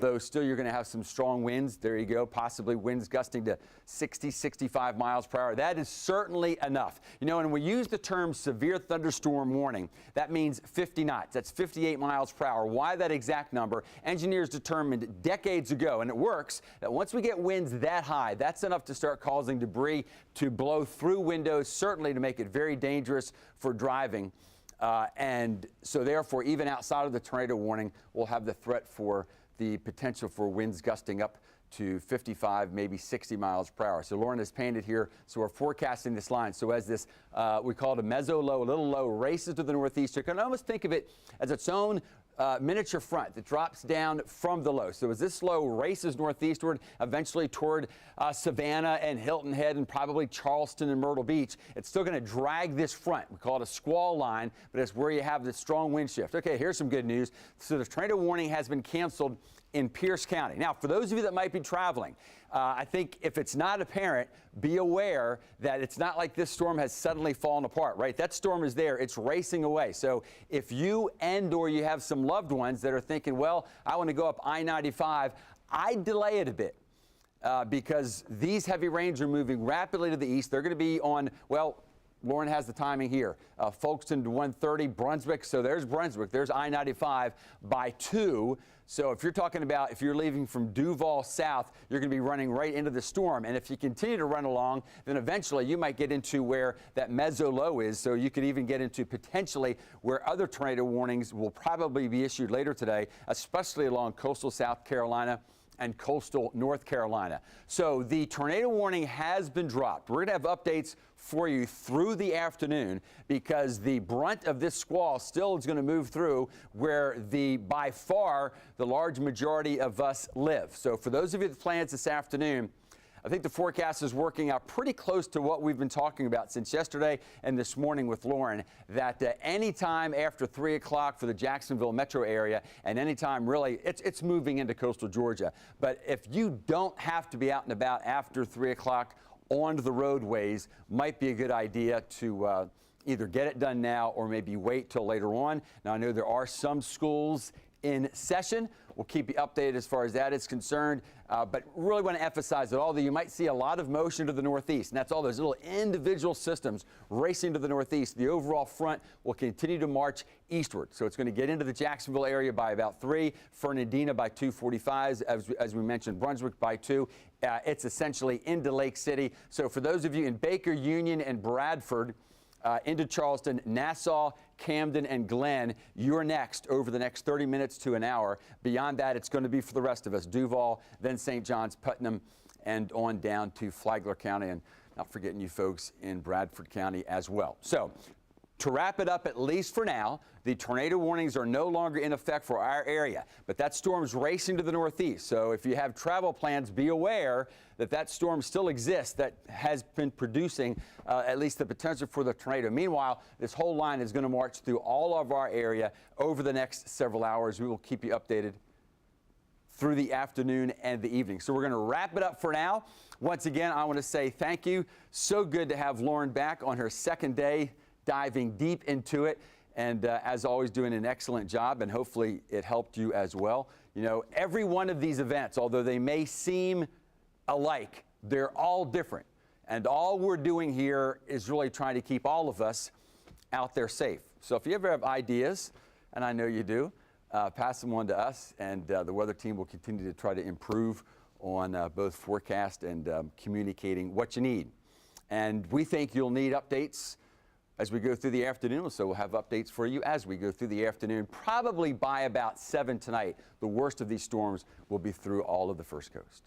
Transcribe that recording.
though still you're going to have some strong winds. There you go, possibly winds gusting to 60, 65 miles per hour. That is certainly enough. You know, and when we use the term severe thunderstorm warning, that means 50 knots. That's 58 miles per hour. Why that exact number? Engineers determined decades ago, and it works, that once we get winds that high, that's enough to start causing debris to blow through windows, certainly to make it very dangerous for driving. And so therefore, even outside of the tornado warning, we'll have the threat for the potential for winds gusting up to 55, maybe 60 miles per hour. So Lauren has painted here, so we're forecasting this line. So as this, we call it a mezzo-low, a little low, races to the northeast, you can almost think of it as its own miniature front that drops down from the low. So as this low races northeastward, eventually toward Savannah and Hilton Head and probably Charleston and Myrtle Beach, it's still going to drag this front. We call it a squall line, but it's where you have this strong wind shift. Okay, here's some good news. So the tornado warning has been canceled in Pierce County. Now, for those of you that might be traveling, I think if it's not apparent, be aware that it's not like this storm has suddenly fallen apart, right? That storm is there. It's racing away. So if you or you have some loved ones that are thinking, well, I want to go up I-95, I'd delay it a bit because these heavy rains are moving rapidly to the east. They're going to be on, well, Lauren has the timing here. Folkestone to 1:30, Brunswick. So there's Brunswick. There's I-95 by 2. So if you're talking about if you're leaving from Duval south, you're going to be running right into the storm. And if you continue to run along, then eventually you might get into where that mezzo-low is. So you could even get into potentially where other tornado warnings will probably be issued later today, especially along coastal South Carolina and coastal North Carolina. So the tornado warning has been dropped. We're going to have updates for you through the afternoon because the brunt of this squall still is going to move through where by far the large majority of us live. So for those of you that plans this afternoon, I think the forecast is working out pretty close to what we've been talking about since yesterday and this morning with Lauren, that anytime after 3 o'clock for the Jacksonville metro area and anytime really, it's moving into coastal Georgia. But if you don't have to be out and about after 3 o'clock on the roadways, might be a good idea to either get it done now or maybe wait till later on. Now, I know there are some schools in session. We'll keep you updated as far as that is concerned, but really want to emphasize that although you might see a lot of motion to the northeast, and that's all those little individual systems racing to the northeast, the overall front will continue to march eastward. So it's going to get into the Jacksonville area by about 3, Fernandina by 2:45, as we mentioned, Brunswick by 2. It's essentially into Lake City. So for those of you in Baker, Union, and Bradford, into Charleston, Nassau, Camden, and Glenn, you're next over the next 30 minutes to an hour. Beyond that, it's going to be for the rest of us, Duval, then St. Johns, Putnam, and on down to Flagler County, and not forgetting you folks in Bradford County as well. So to wrap it up, at least for now, the tornado warnings are no longer in effect for our area, but that storm's racing to the northeast. So if you have travel plans, be aware that that storm still exists that has been producing at least the potential for the tornado. Meanwhile, this whole line is going to march through all of our area over the next several hours. We will keep you updated through the afternoon and the evening. So we're going to wrap it up for now. Once again, I want to say thank you. So good to have Lauren back on her second day, diving deep into it, and as always doing an excellent job, and hopefully it helped you as well. You know, every one of these events, although they may seem alike, they're all different, and all we're doing here is really trying to keep all of us out there safe. So if you ever have ideas, and I know you do, pass them on to us, and the weather team will continue to try to improve on both forecast and communicating what you need. And we think you'll need updates as we go through the afternoon, so we'll have updates for you as we go through the afternoon. Probably by about 7 tonight, the worst of these storms will be through all of the First Coast.